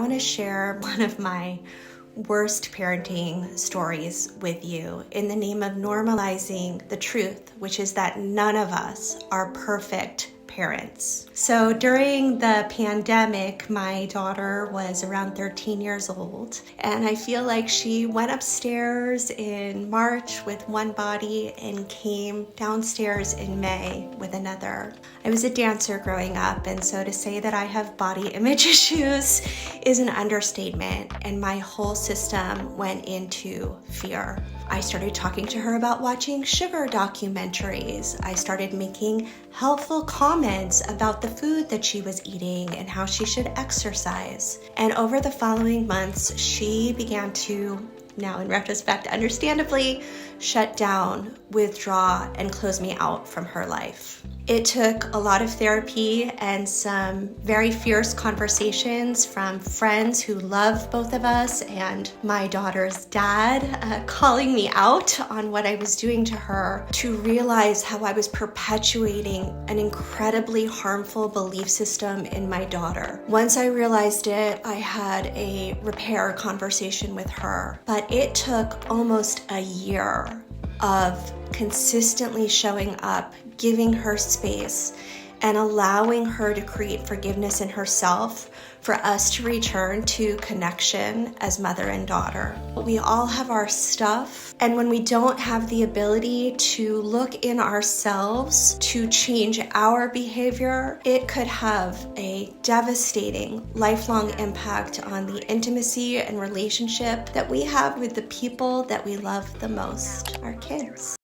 want to share one of my worst parenting stories with you in the name of normalizing the truth, which is that none of us are perfect parents. So during the pandemic, my daughter was around 13 years old, and I feel like she went upstairs in March with one body and came downstairs in May with another. I was a dancer growing up, and so to say that I have body image issues is an understatement, and my whole system went into fear. I started talking to her about watching sugar documentaries. I started making helpful comments about the food that she was eating and how she should exercise. And over the following months, she began to, now in retrospect, understandably, shut down, withdraw, and close me out from her life. It took a lot of therapy and some very fierce conversations from friends who love both of us and my daughter's dad calling me out on what I was doing to her to realize how I was perpetuating an incredibly harmful belief system in my daughter. Once I realized it, I had a repair conversation with her, but it took almost a year of consistently showing up, giving her space, and allowing her to create forgiveness in herself for us to return to connection as mother and daughter. We all have our stuff, and when we don't have the ability to look in ourselves to change our behavior, it could have a devastating, lifelong impact on the intimacy and relationship that we have with the people that we love the most, our kids.